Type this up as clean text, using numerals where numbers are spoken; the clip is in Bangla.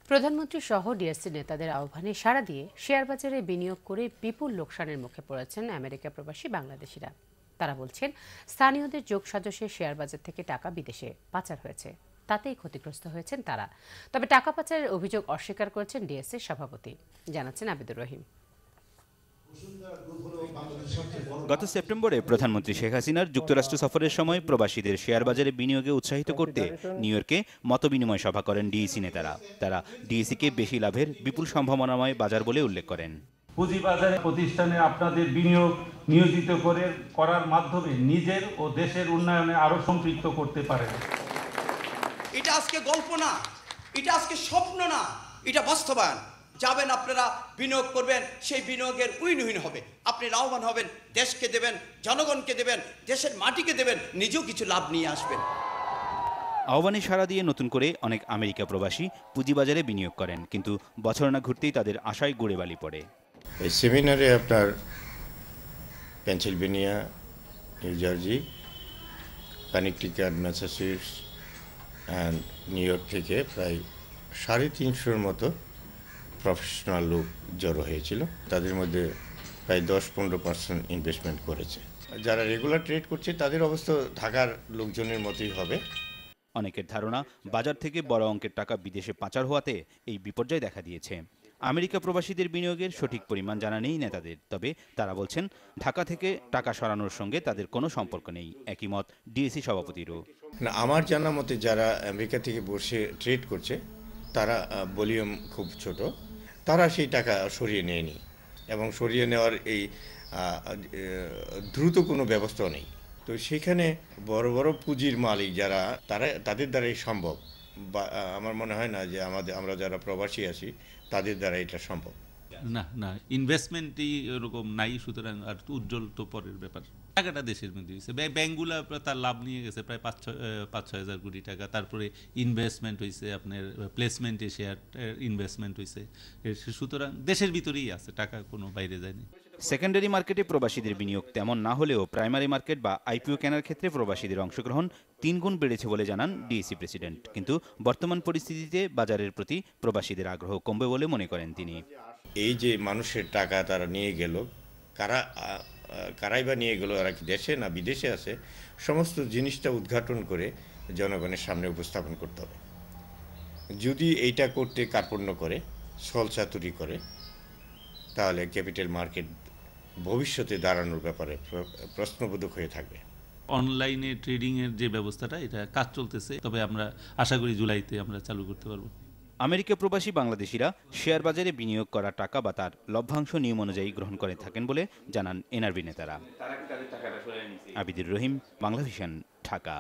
প্রধানমন্ত্রী সহ ডিএসসি নেতাদের আহ্বানে সাড়া দিয়ে শেয়ার বাজারে বিনিয়োগ করে বিপুল লোকসানের মুখে পড়েছেন আমেরিকা প্রবাসী বাংলাদেশিরা। তারা বলছেন, স্থানীয়দের যোগসাজশে শেয়ার বাজার থেকে টাকা বিদেশে পাচার হয়েছে, তাতেই ক্ষতিগ্রস্ত হয়েছেন তারা। তবে টাকা পাচারের অভিযোগ অস্বীকার করেছেন ডিএসসির সভাপতি, জানাচ্ছেন আবিদুর রহিম। গত সেপ্টেম্বরে প্রধানমন্ত্রী শেখ হাসিনার যুক্তরাষ্ট্র সফরের সময় প্রবাসীদের শেয়ার বাজারে বিনিয়োগে উৎসাহিত করতে নিউ ইয়র্কে মতবিনিময় সভা করেন ডিএসি নেতারা। তারা ডিএসিকে বেশি লাভের বিপুল সম্ভাবনাময় বাজার বলে উল্লেখ করেন। পুঁজিবাজারে প্রতিষ্ঠানে আপনাদের বিনিয়োগ নিয়োজিত করার মাধ্যমে নিজের ও দেশের উন্নয়নে আরো সম্পৃক্ত করতে পারেন। এটা আজকে গল্প না, এটা আজকে স্বপ্ন না, এটা বাস্তবায়ন। যাবেন আপনারা, বিনিয়োগ করবেন, সেই বিনিয়োগের উইন উইন হবে। আপনি লাভবান হবেন, দেশকে দেবেন, জনগণকে দেবেন, দেশের মাটিকে দেবেন, নিজেও কিছু লাভ নিয়ে আসবেন। আহ্বানে সাড়া দিয়ে নতুন করে অনেক আমেরিকা প্রবাসী পুঁজিবাজারে বিনিয়োগ করেন, কিন্তু বছর না ঘুরতেই তাদের আশায় গুড়ে বালি পড়ে। এই সেমিনারে আপনার Pennsylvania, new jersey, Connecticut, Massachusetts and new York থেকে প্রায় 350-এর মতো প্রফেশনাল লোক জড়ো হয়েছিল। তাদের মধ্যে প্রায় 10-15% ইনভেস্টমেন্ট করেছে। যারা রেগুলার ট্রেড করছে তাদের অবস্থা ঢাকার লোকজনের মতোই হবে। অনেকের ধারণা, বাজার থেকে বড় অঙ্কের টাকা বিদেশে পাচার হওয়াতে এই বিপর্যয় দেখা দিয়েছে। আমেরিকা প্রবাসীদের বিনিয়োগের সঠিক পরিমাণ জানা নেই নেতাদের, তবে তারা বলছেন ঢাকা থেকে টাকা সরানোর সঙ্গে তাদের কোনো সম্পর্ক নেই। একই মত ডিএসি সভাপতিরও। আমার জানা মতে যারা আমেরিকা থেকে বসে ট্রেড করছে তারা ভলিউম খুব ছোট, তারা সেই টাকা সরিয়ে নেয়নি এবং সরিয়ে নেওয়ার এই দ্রুত কোনো ব্যবস্থা নেই। তো সেখানে বড় বড় পুঁজির মালিক যারা, তাদের দ্বারাই সম্ভব। বা আমার মনে হয় না যে আমরা যারা প্রবাসী আছি তাদের দ্বারা এটা সম্ভব না, ইনভেস্টমেন্টই এরকম নাই, সুতরাং আর উজ্জ্বল তো পরের ব্যাপার। টাকাটা দেশের মধ্যে হয়েছে, ব্যাংকগুলো তার লাভ নিয়ে গেছে প্রায় 5-6 হাজার কোটি টাকা। তারপরে ইনভেস্টমেন্ট হয়েছে, আপনার প্লেসমেন্টে শেয়ার ইনভেস্টমেন্ট হয়েছে, সুতরাং দেশের ভিতরেই আছে, টাকা কোনো বাইরে যায়নি। সেকেন্ডারি মার্কেটে প্রবাসীদের বিনিয়োগ তেমন না হলেও প্রাইমারি মার্কেট বা আইপিও কেনার ক্ষেত্রে প্রবাসীদের অংশগ্রহণ 3 গুণ বেড়েছে বলে জানান ডিএসি প্রেসিডেন্ট। কিন্তু বর্তমান পরিস্থিতিতে বাজারের প্রতি প্রবাসীদের আগ্রহ কমবে বলে মনে করেন তিনি। এই যে মানুষের টাকা তারা নিয়ে গেল, কারাই বা নিয়ে গেল, এরা কি দেশে না বিদেশে আছে, সমস্ত জিনিসটা উদ্ঘাটন করে জনগণের সামনে উপস্থাপন করতে হবে। যদি এইটা করতে কার্পণ্য করে, ছলচাতুরি করে, তাহলে ক্যাপিটাল মার্কেট ভবিষ্যতে দাঁড়ানোর ব্যাপারে প্রশ্নবোধক হয়ে থাকবে। অনলাইনে ট্রেডিংয়ের যে ব্যবস্থাটা, এটা কাজ চলতেছে, তবে আমরা আশা করি জুলাইতে আমরা চালু করতে পারবো। আমেরিকা প্রবাসী বাংলাদেশিরা শেয়ার বাজারে বিনিয়োগ করা টাকা বা তার লভ্যাংশ নিয়ম অনুযায়ী গ্রহণ করে থাকেন বলে জানান এনআরবি নেতারা। আবিদুর রহিম, বাংলাভিশন, ঢাকা।